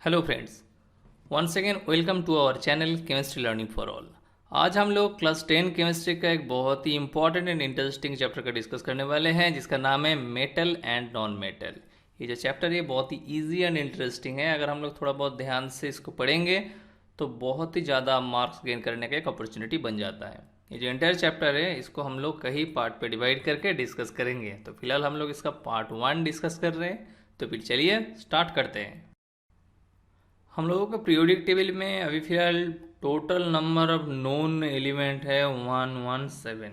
Hello friends, once again welcome to our channel chemistry learning for all. आज हम लोग class 10 chemistry का एक बहुत ही इंपॉर्टेंट एंड इंटरेस्टिंग चैप्टर का डिस्कस करने वाले हैं, जिसका नाम है मेटल एंड नॉन मेटल। ये जो चैप्टर है बहुत ही इजी एंड इंटरेस्टिंग है। अगर हम लोग थोड़ा बहुत ध्यान से इसको पढ़ेंगे तो बहुत ही ज़्यादा मार्क्स गेन करने का एक अपॉर्चुनिटी बन जाता है। ये जो एंटायर चैप्टर है इसको हम लोग कई पार्ट पे डिवाइड करके डिस्कस करेंगे। तो फिलहाल हम लोग इसका पार्ट 1 डिस्कस कर रहे हैं, तो फिर चलिए स्टार्ट करते हैं। हम लोगों का पीरियोडिक टेबल में अभी फिलहाल total number of known element है 117।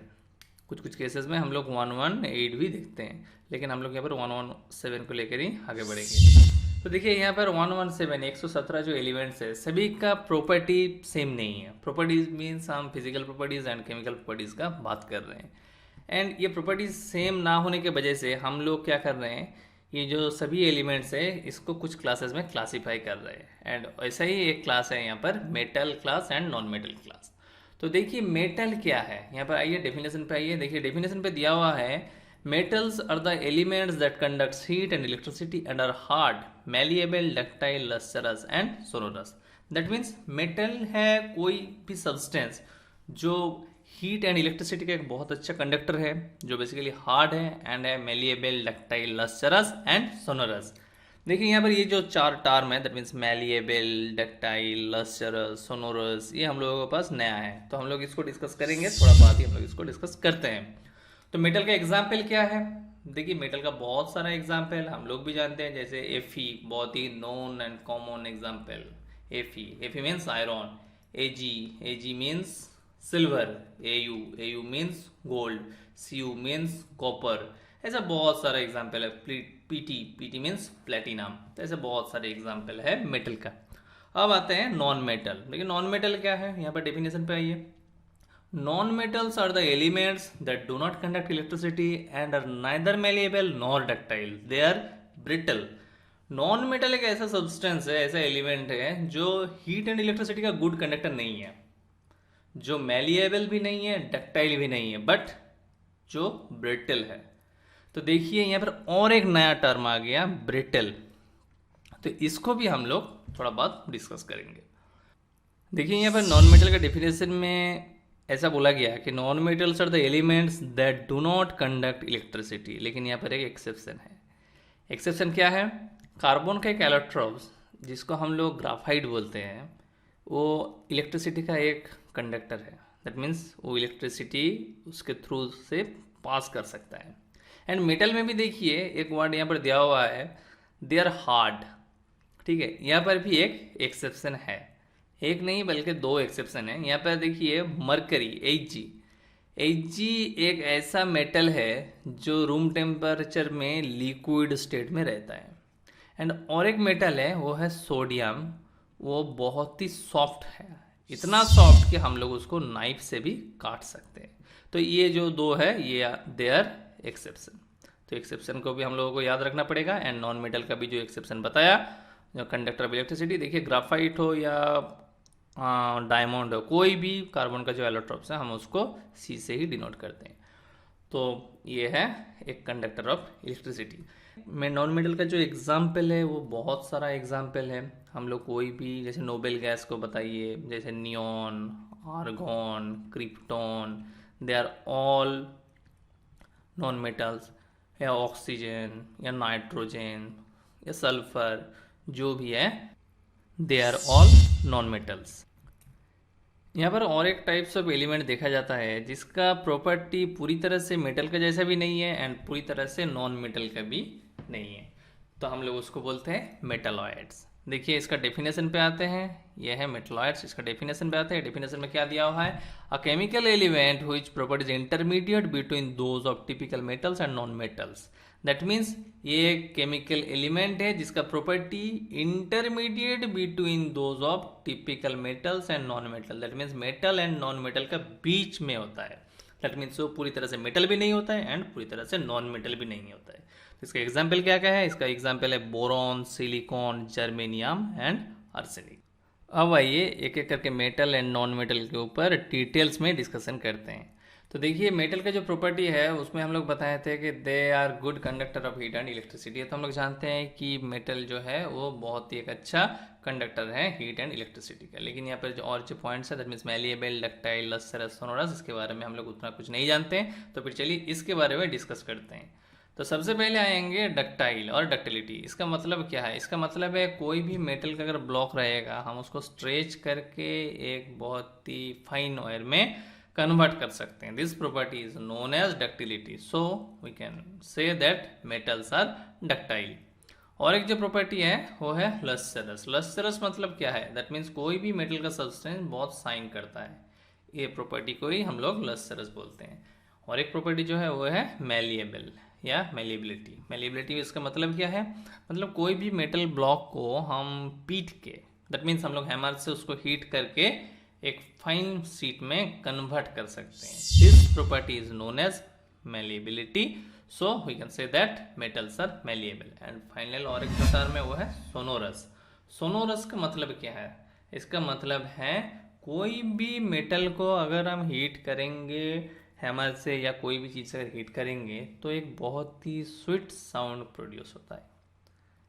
कुछ कुछ केसेस में हम लोग 118 भी देखते हैं, लेकिन हम लोग यहाँ पर 117 को लेकर ही आगे बढ़ेंगे। तो देखिए यहाँ पर 117 117 जो एलिमेंट्स है सभी का प्रॉपर्टी सेम नहीं है। प्रॉपर्टीज मीन्स हम physical properties and chemical properties का बात कर रहे हैं। एंड ये प्रॉपर्टीज सेम ना होने की वजह से हम लोग क्या कर रहे हैं, ये जो सभी एलिमेंट्स है इसको कुछ क्लासेस में क्लासीफाई कर रहे हैं। एंड ऐसा ही एक क्लास है यहाँ पर metal class and non metal class. तो देखिए मेटल क्या है, यहाँ पर आइए डेफिनेशन पे आइए। देखिए डेफिनेशन पे दिया हुआ है, metals are the elements that conducts heat and electricity and are hard, malleable, ductile, lustrous and sonorous. That means metal है कोई भी सब्सटेंस जो हीट एंड इलेक्ट्रिसिटी का एक बहुत अच्छा कंडक्टर है, जो बेसिकली हार्ड है एंड है malleable, ductile, lustrous and sonorous. देखिए यहाँ पर ये जो चार टर्म है, that means malleable, ductile, lustrous, sonorous, ये हम लोगों के पास नया है, तो हम लोग इसको डिस्कस करेंगे। थोड़ा बाद ही हम लोग इसको डिस्कस करते हैं। तो मेटल का एग्जाम्पल क्या है? देखिए मेटल का बहुत सारा एग्जाम्पल हम लोग भी जानते हैं, जैसे एफी, बहुत ही known and common example. Fe means iron. Ag means silver. Au means gold. Cu means copper. ऐसा बहुत सारा एग्जाम्पल है। Pt means platinum. तो ऐसे बहुत सारे एग्जाम्पल है मेटल का। अब आते हैं नॉन मेटल। देखिए नॉन मेटल क्या है, यहाँ पर डेफिनेशन पे आइए। Non-metals are the elements that do not conduct electricity and are neither malleable nor ductile. They are brittle. Non metal एक ऐसा सब्सटेंस है, ऐसा एलिमेंट है जो हीट एंड इलेक्ट्रिसिटी का गुड कंडक्टर नहीं है, जो मैलिएबल भी नहीं है, डक्टाइल भी नहीं है, बट जो ब्रिटल है। तो देखिए यहाँ पर और एक नया टर्म आ गया, ब्रिटल। तो इसको भी हम लोग थोड़ा बहुत डिस्कस करेंगे। देखिए यहाँ पर नॉन मेटल का डेफिनेशन में ऐसा बोला गया कि non metals are the elements that do not conduct electricity, लेकिन यहाँ पर एक एक्सेप्शन है। एक्सेप्शन क्या है? कार्बन का एक एलेक्ट्रॉन्स, जिसको हम लोग ग्राफाइट बोलते हैं, वो इलेक्ट्रिसिटी का एक कंडक्टर है। दैट मीन्स वो इलेक्ट्रिसिटी उसके थ्रू से पास कर सकता है। एंड मेटल में भी देखिए एक वर्ड यहाँ पर दिया हुआ है, दे आर हार्ड। ठीक है, यहाँ पर भी एक एक्सेप्शन है, एक नहीं बल्कि दो एक्सेप्शन है। यहाँ पर देखिए मरकरी, Hg एक ऐसा मेटल है जो रूम टेम्परेचर में लिक्विड स्टेट में रहता है। एंड और एक मेटल है, वो है सोडियम। वो बहुत ही सॉफ्ट है, इतना सॉफ्ट कि हम लोग उसको नाइफ से भी काट सकते हैं। तो ये जो दो है ये देयर एक्सेप्शन। तो एक्सेप्शन को भी हम लोगों को याद रखना पड़ेगा। एंड नॉन मेटल का भी जो एक्सेप्शन बताया, जो कंडक्टर ऑफ इलेक्ट्रिसिटी, देखिए ग्राफाइट हो या डायमंड हो, कोई भी कार्बन का जो एलोट्रॉप्स है हम उसको सी से ही डिनोट करते हैं। तो ये है एक कंडक्टर ऑफ इलेक्ट्रिसिटी। में नॉन मेटल का जो एग्जाम्पल है वो बहुत सारा एग्जाम्पल है। हम लोग कोई भी, जैसे नोबेल गैस को बताइए, जैसे neon, argon, krypton, they are all non metals. या ऑक्सीजन या नाइट्रोजन या सल्फर, जो भी है they are all non metals. यहाँ पर और एक टाइप्स ऑफ एलिमेंट देखा जाता है जिसका प्रॉपर्टी पूरी तरह से मेटल का जैसा भी नहीं है एंड पूरी तरह से नॉन मेटल का भी नहीं है, तो हम लोग उसको बोलते हैं मेटलॉइड्स। देखिए इसका डेफिनेशन पे आते हैं, यह है मेटलॉइड्स। इसका डेफिनेशन पे आते हैं। डेफिनेशन में क्या दिया हुआ है? A chemical element which properties intermediate between those of typical metals and non metals. That means ये एक केमिकल एलिमेंट है जिसका property intermediate between those of typical metals and non metal. That means metal and non metal का बीच में होता है। That means वो पूरी तरह से मेटल भी नहीं होता है एंड पूरी तरह से नॉन मेटल भी नहीं होता है। तो इसका एग्जाम्पल क्या क्या है? इसका एग्जाम्पल है boron, silicon, germanium and arsenic. अब आइए एक एक करके मेटल एंड नॉन मेटल के ऊपर डिटेल्स में डिस्कशन करते हैं। तो देखिए मेटल का जो प्रॉपर्टी है उसमें हम लोग बताए थे कि they are good conductor of heat and electricity. तो हम लोग जानते हैं कि मेटल जो है वो बहुत ही एक अच्छा कंडक्टर है हीट एंड इलेक्ट्रिसिटी का। लेकिन यहाँ पर जो पॉइंट्स है that means malleable, ductile, lustrous, sonorous, इसके बारे में हम लोग उतना कुछ नहीं जानते हैं। तो फिर चलिए इसके बारे में डिस्कस करते हैं। तो सबसे पहले आएंगे डक्टाइल और डक्टिलिटी। इसका मतलब क्या है? इसका मतलब है कोई भी मेटल का अगर ब्लॉक रहेगा हम उसको स्ट्रेच करके एक बहुत ही फाइन वायर में कन्वर्ट कर सकते हैं। This property is known as ductility. So we can say that metals are ductile. और एक जो प्रॉपर्टी है वो है लस्सरस। लस्सरस मतलब क्या है? दैट मीन्स कोई भी मेटल का सब्सटेंस बहुत शाइन करता है। ये प्रॉपर्टी को ही हम लोग लस्सरस बोलते हैं। और एक प्रॉपर्टी जो है वो है मैलिएबल या मैलिएबिलिटी। मैलिएबिलिटी इसका मतलब क्या है? मतलब कोई भी मेटल ब्लॉक को हम पीट के, दैट मीन्स हम लोग हैमर से उसको हीट करके एक फाइन शीट में कन्वर्ट कर सकते हैं। This property is known as malleability. So we can say that metals are malleable. And final और एक जो टर्म है वो है सोनोरस। सोनोरस का मतलब क्या है? इसका मतलब है कोई भी मेटल को अगर हम हीट करेंगे हैमर से या कोई भी चीज़ से अगर हीट करेंगे तो एक बहुत ही स्वीट साउंड प्रोड्यूस होता है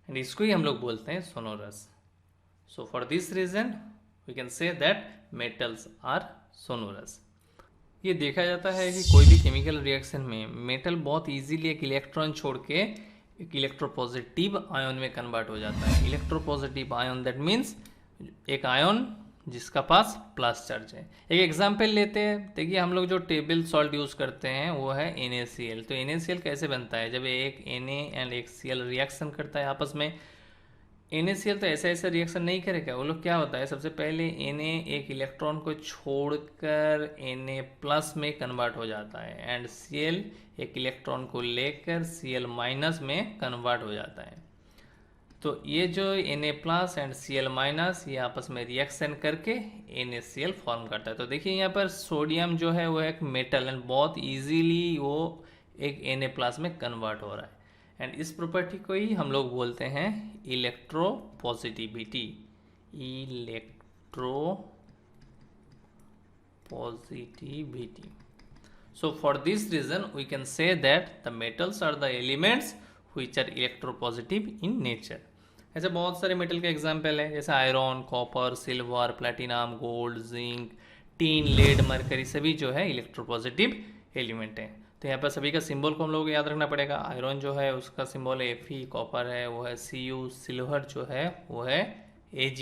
एंड इसको ही हम लोग बोलते हैं sonorous. So for this reason we can say that metals are sonorous. ये देखा जाता है कि कोई भी केमिकल रिएक्शन में मेटल बहुत इजीली एक इलेक्ट्रॉन छोड़ के एक इलेक्ट्रोपॉजिटिव आयन में कन्वर्ट हो जाता है। इलेक्ट्रोपॉजिटिव आयन दैट मीन्स एक आयन जिसका पास प्लस चार्ज है। एक एग्जांपल लेते हैं। देखिए हम लोग जो टेबल सॉल्ट यूज़ करते हैं वो है NaCl। तो NaCl कैसे बनता है? जब एक Na एंड एक Cl रिएक्शन करता है आपस में। NaCl तो ऐसा रिएक्शन नहीं करेगा। वो लोग क्या होता है, सबसे पहले Na एक इलेक्ट्रॉन को छोड़कर Na प्लस में कन्वर्ट हो जाता है एंड Cl एक इलेक्ट्रॉन को लेकर Cl माइनस में कन्वर्ट हो जाता है। तो ये जो Na plus and Cl minus ये आपस में रिएक्शन करके NaCl फॉर्म करता है। तो देखिए यहाँ पर सोडियम जो है वो एक मेटल एंड बहुत इजीली वो एक Na प्लस में कन्वर्ट हो रहा है एंड इस प्रॉपर्टी को ही हम लोग बोलते हैं electropositivity. Electropositivity. So for this reason we can say that the metals are the elements which are electropositive in nature. ऐसे बहुत सारे मेटल के एग्जाम्पल है जैसे iron, copper, silver, platinum, gold, zinc, tin, lead, mercury सभी जो है electropositive element है। तो यहाँ पर सभी का सिंबल को हम लोग को याद रखना पड़ेगा। आयरन जो है उसका सिंबल है Fe, कॉपर है वो है Cu, सिल्वर जो है वो है Ag,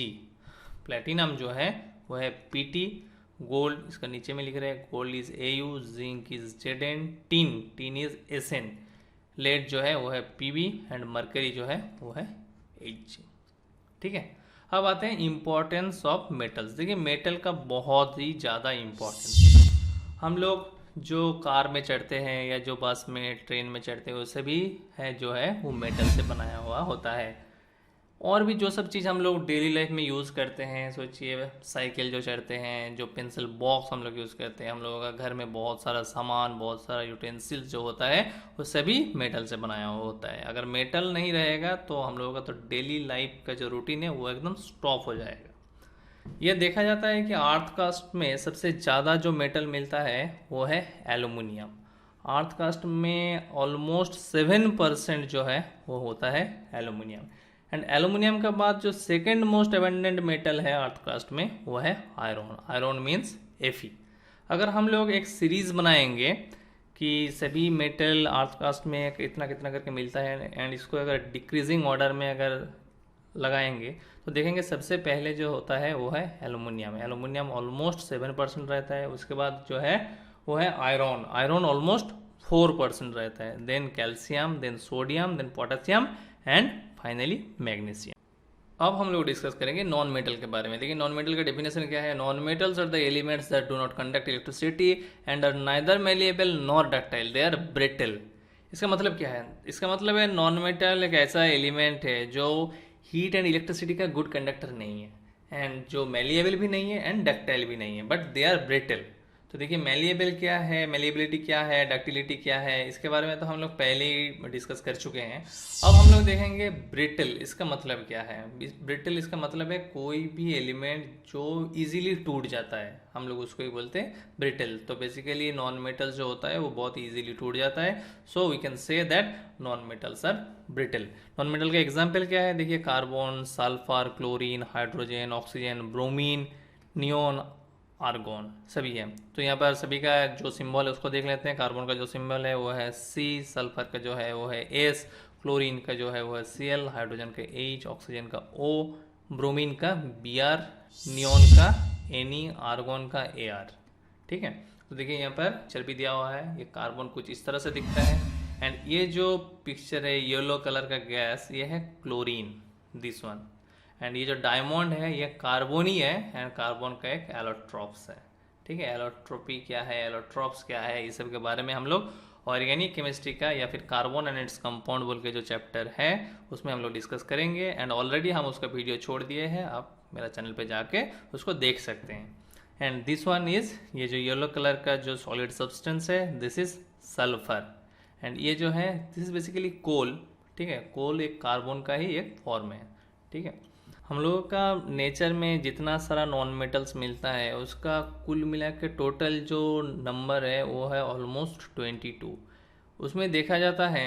प्लेटिनम जो है वो है Pt, गोल्ड इसका नीचे में लिख रहे हैं gold is Au, zinc is Zn, tin is Sn, lead जो है वो है Pb एंड मरकरी जो है वो है Hg। ठीक है, अब आते हैं इम्पोर्टेंस ऑफ मेटल्स। देखिए मेटल का बहुत ही ज़्यादा इम्पोर्टेंस। हम लोग जो कार में चढ़ते हैं या जो बस में ट्रेन में चढ़ते हैं वो सभी है जो है वो मेटल से बनाया हुआ होता है। और भी जो सब चीज़ हम लोग डेली लाइफ में यूज़ करते हैं, सोचिए साइकिल जो चढ़ते हैं, जो पेंसिल बॉक्स हम लोग यूज़ करते हैं, हम लोगों का घर में बहुत सारा सामान, बहुत सारा यूटेंसिल्स जो होता है वो सभी मेटल से बनाया हुआ होता है। अगर मेटल नहीं रहेगा तो हम लोगों का तो डेली लाइफ का जो रूटीन है वो एकदम स्टॉप हो जाएगा। यह देखा जाता है कि अर्थ कास्ट में सबसे ज़्यादा जो मेटल मिलता है वो है एल्युमिनियम। अर्थ कास्ट में ऑलमोस्ट 7% जो है वो होता है एल्युमिनियम। एंड एल्युमिनियम के बाद जो सेकेंड मोस्ट एबंडेंट मेटल है अर्थ कास्ट में वो है आयरन। Iron means Fe। अगर हम लोग एक सीरीज बनाएंगे कि सभी मेटल अर्थ कास्ट में कितना कितना करके मिलता है एंड इसको अगर डिक्रीजिंग ऑर्डर में अगर लगाएंगे तो देखेंगे सबसे पहले जो होता है वो है एल्युमिनियम। एल्युमिनियम ऑलमोस्ट 7% रहता है। उसके बाद जो है वो है आयरन। आयरन ऑलमोस्ट 4% रहता है। Then calcium, then sodium, then potassium and finally magnesium. अब हम लोग डिस्कस करेंगे नॉन मेटल के बारे में। देखिए नॉन मेटल का डेफिनेशन क्या है? Non metals are the elements that do not conduct electricity and are neither malleable nor ductile, they are brittle. इसका मतलब क्या है? इसका मतलब है नॉन मेटल एक ऐसा एलिमेंट है जो हीट एंड इलेक्ट्रिसिटी का गुड कंडक्टर नहीं है एंड जो मैलिएबल भी नहीं है एंड डक्टाइल भी नहीं है, बट दे आर ब्रिटल। तो देखिए मेलिएबल क्या है, मेलिएबिलिटी क्या है, डक्टिलिटी क्या है, इसके बारे में तो हम लोग पहले ही डिस्कस कर चुके हैं। अब हम लोग देखेंगे ब्रिटल, इसका मतलब क्या है। ब्रिटल इसका मतलब है कोई भी एलिमेंट जो इजीली टूट जाता है, हम लोग उसको ही बोलते हैं ब्रिटल। तो बेसिकली नॉन मेटल जो होता है वो बहुत इजीली टूट जाता है, so we can say that non metals are brittle. Non metal का एग्जाम्पल क्या है, देखिए carbon, sulphur, chlorine, hydrogen, oxygen, bromine, neon, argon, सभी है। तो यहाँ पर सभी का जो सिंबल है उसको देख लेते हैं। कार्बन का जो सिंबल है वो है C, सल्फर का जो है वो है S, क्लोरीन का जो है वो है Cl, हाइड्रोजन का H, ऑक्सीजन का O, ब्रोमीन का Br, नियोन का Ne, आर्गोन का Ar। ठीक है, तो देखिए यहाँ पर पिक्चर भी दिया हुआ है, ये कार्बन कुछ इस तरह से दिखता है, एंड ये जो पिक्चर है येलो कलर का गैस, ये है क्लोरीन, दिस वन। एंड ये जो डायमंड है ये कार्बन ही है, एंड कार्बन का एक एलोट्रॉप्स है। ठीक है, एलोट्रोपी क्या है, एलोट्रॉप्स क्या है, इस सब के बारे में हम लोग ऑर्गेनिक केमिस्ट्री का या फिर कार्बन एंड इट्स कंपाउंड बोल के जो चैप्टर है उसमें हम लोग डिस्कस करेंगे। एंड ऑलरेडी हम उसका वीडियो छोड़ दिए हैं, आप मेरा चैनल पे जाके उसको देख सकते हैं। एंड दिस वन इज, ये जो येलो कलर का जो सॉलिड सब्सटेंस है, दिस इज सल्फर। एंड ये जो है दिस इज बेसिकली कोल। ठीक है, कोल एक कार्बन का ही एक फॉर्म है। ठीक है, हम लोगों का नेचर में जितना सारा नॉन मेटल्स मिलता है उसका कुल मिला के टोटल जो नंबर है वो है ऑलमोस्ट 22। उसमें देखा जाता है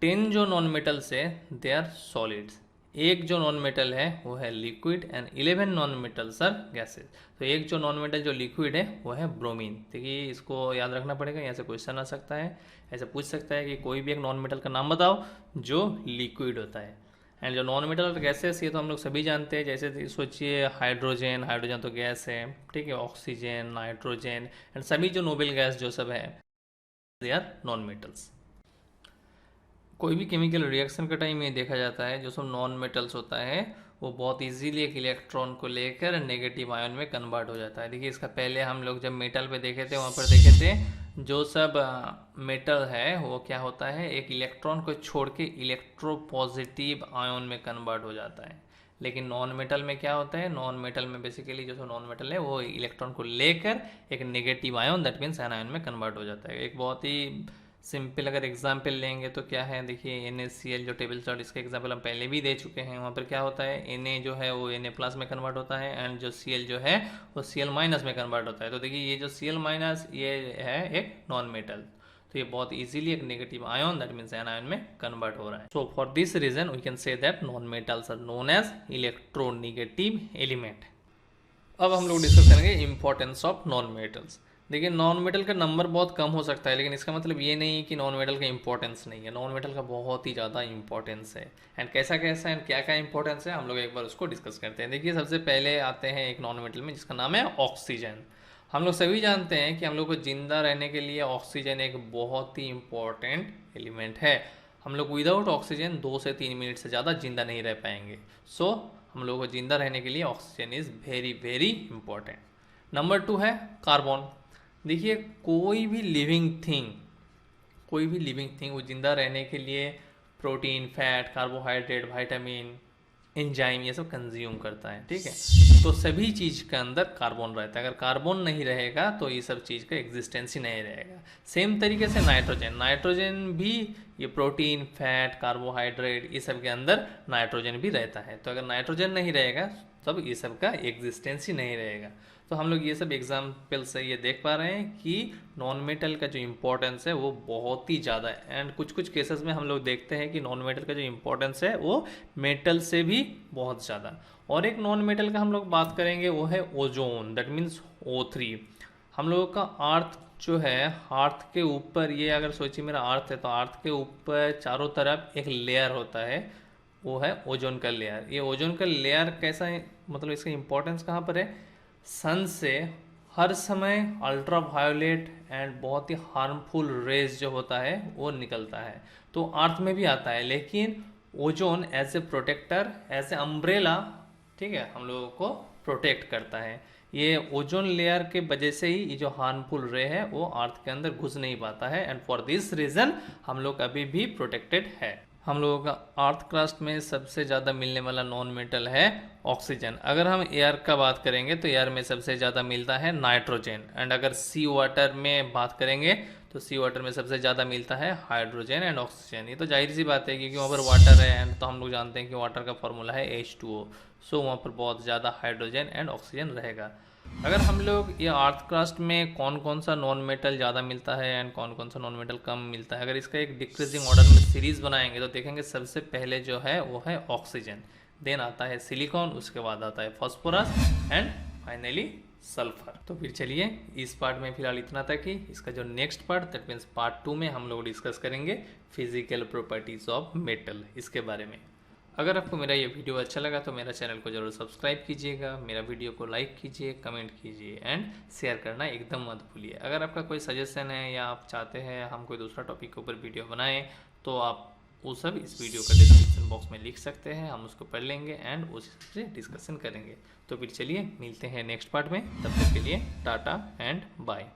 10 जो नॉन मेटल्स है दे आर सॉलिड्स, एक जो नॉन मेटल है वो है liquid, and 11 non metals are gases. तो एक जो नॉन मेटल जो लिक्विड है वो है ब्रोमीन। देखिए इसको याद रखना पड़ेगा, यहाँ से क्वेश्चन आ सकता है, ऐसे पूछ सकता है कि कोई भी एक नॉन मेटल का नाम बताओ जो लिक्विड होता है। एंड जो नॉन मेटल गैसेस ये तो हम लोग सभी जानते हैं, जैसे सोचिए हाइड्रोजन, हाइड्रोजन तो गैस है। ठीक है, ऑक्सीजन, नाइट्रोजन, एंड सभी जो नोबेल गैस जो सब है दे आर नॉन मेटल्स। कोई भी केमिकल रिएक्शन का टाइम ये देखा जाता है जो सब नॉन मेटल्स होता है वो बहुत इजीली एक इलेक्ट्रॉन को लेकर नेगेटिव आयन में कन्वर्ट हो जाता है। देखिए इसका पहले हम लोग जब मेटल पे देखे थे वहाँ पर देखे थे जो सब मेटल है वो क्या होता है, एक इलेक्ट्रॉन को छोड़ के इलेक्ट्रोपॉजिटिव आयन में कन्वर्ट हो जाता है। लेकिन नॉन मेटल में क्या होता है, नॉन मेटल में बेसिकली जो नॉन मेटल है वो इलेक्ट्रॉन को लेकर एक negative ion that means anion में कन्वर्ट हो जाता है। एक बहुत ही सिंपल अगर एग्जाम्पल लेंगे तो क्या है, देखिए NaCl जो टेबल चार्ट, इसका एग्जाम्पल हम पहले भी दे चुके हैं। वहाँ पर क्या होता है, Na जो है वो Na प्लस में कन्वर्ट होता है, एंड जो Cl जो है वो Cl माइनस में कन्वर्ट होता है। तो देखिए ये जो Cl माइनस ये है एक नॉन मेटल, तो ये बहुत इजीली एक negative ion that means anion में कन्वर्ट हो रहा है। So for this reason we can say that non metals are known as electronegative element. अब हम लोग डिस्कस करेंगे इंपॉर्टेंस ऑफ नॉन मेटल्स। देखिए नॉन मेटल का नंबर बहुत कम हो सकता है, लेकिन इसका मतलब ये नहीं कि नॉन मेटल का इंपॉर्टेंस नहीं है। नॉन मेटल का बहुत ही ज़्यादा इंपॉर्टेंस है, एंड कैसा कैसा एंड क्या क्या इंपॉर्टेंस है हम लोग एक बार उसको डिस्कस करते हैं। देखिए सबसे पहले आते हैं एक नॉन मेटल में जिसका नाम है ऑक्सीजन। हम लोग सभी जानते हैं कि हम लोग को जिंदा रहने के लिए ऑक्सीजन एक बहुत ही इंपॉर्टेंट एलिमेंट है। हम लोग विदाउट ऑक्सीजन 2 से 3 मिनट से ज़्यादा जिंदा नहीं रह पाएंगे। सो हम लोगों को जिंदा रहने के लिए oxygen is very very important. Number 2 है कार्बन। देखिए कोई भी लिविंग थिंग वो जिंदा रहने के लिए protein, fat, carbohydrate, vitamin, enzyme ये सब कंज्यूम करता है। ठीक है, तो सभी चीज़ के अंदर कार्बन रहता है। अगर कार्बन नहीं रहेगा तो ये सब चीज़ का एग्जिस्टेंस ही नहीं रहेगा। सेम तरीके से नाइट्रोजन भी ये प्रोटीन, फैट, कार्बोहाइड्रेट ये सब के अंदर नाइट्रोजन भी रहता है। तो अगर नाइट्रोजन नहीं रहेगा तब ये सब का एग्जिस्टेंस ही नहीं रहेगा। तो हम लोग ये सब एग्जाम्पल से ये देख पा रहे हैं कि नॉन मेटल का जो इम्पोर्टेंस है वो बहुत ही ज़्यादा है। एंड कुछ कुछ केसेस में हम लोग देखते हैं कि नॉन मेटल का जो इम्पोर्टेंस है वो मेटल से भी बहुत ज़्यादा। और एक नॉन मेटल का हम लोग बात करेंगे वो है ओजोन, दैट मीन्स O3। हम लोगों का अर्थ जो है, अर्थ के ऊपर ये अगर सोचिए मेरा अर्थ है तो अर्थ के ऊपर चारों तरफ एक लेयर होता है, वो है ओजोन का लेयर। ये ओजोन का लेयर कैसा है, मतलब इसका इम्पोर्टेंस कहाँ पर है, सन से हर समय अल्ट्रा वायोलेट एंड बहुत ही हार्मफुल रेज जो होता है वो निकलता है। तो अर्थ में भी आता है, लेकिन ozone as a protector, as a umbrella, ठीक है, हम लोगों को प्रोटेक्ट करता है। ये ओजोन लेयर के वजह से ही ये जो हार्मफुल रे है वो अर्थ के अंदर घुस नहीं पाता है, एंड फॉर दिस रीजन हम लोग अभी भी प्रोटेक्टेड है। हम लोगों का अर्थ क्रस्ट में सबसे ज़्यादा मिलने वाला नॉन मेटल है ऑक्सीजन। अगर हम एयर का बात करेंगे तो एयर में सबसे ज़्यादा मिलता है नाइट्रोजन। एंड अगर सी वाटर में बात करेंगे तो सी वाटर में सबसे ज़्यादा मिलता है हाइड्रोजन एंड ऑक्सीजन। ये तो जाहिर सी बात है क्योंकि वहाँ पर वाटर है, एंड तो हम लोग जानते हैं कि वाटर का फॉर्मूला है H2O। सो वहाँ पर बहुत ज़्यादा हाइड्रोजन एंड ऑक्सीजन रहेगा। अगर हम लोग ये अर्थ क्रस्ट में कौन कौन सा नॉन मेटल ज़्यादा मिलता है एंड कौन कौन सा नॉन मेटल कम मिलता है, अगर इसका एक डिक्रीजिंग ऑर्डर में सीरीज बनाएंगे तो देखेंगे सबसे पहले जो है वो है ऑक्सीजन, देन आता है सिलिकॉन, उसके बाद आता है फॉस्फोरस एंड फाइनली सल्फर। तो फिर चलिए इस पार्ट में फिलहाल इतना तक ही। इसका जो next part that means part 2 में हम लोग डिस्कस करेंगे फिजिकल प्रॉपर्टीज ऑफ मेटल, इसके बारे में। अगर आपको मेरा ये वीडियो अच्छा लगा तो मेरा चैनल को जरूर सब्सक्राइब कीजिएगा, मेरा वीडियो को लाइक कीजिए, कमेंट कीजिए एंड शेयर करना एकदम मत भूलिए। अगर आपका कोई सजेशन है या आप चाहते हैं हम कोई दूसरा टॉपिक के ऊपर वीडियो बनाएं तो आप वो सब इस वीडियो का डिस्क्रिप्शन बॉक्स में लिख सकते हैं, हम उसको पढ़ लेंगे एंड उसी से डिस्कशन करेंगे। तो फिर चलिए मिलते हैं नेक्स्ट पार्ट में, तब तक के लिए टाटा एंड बाय।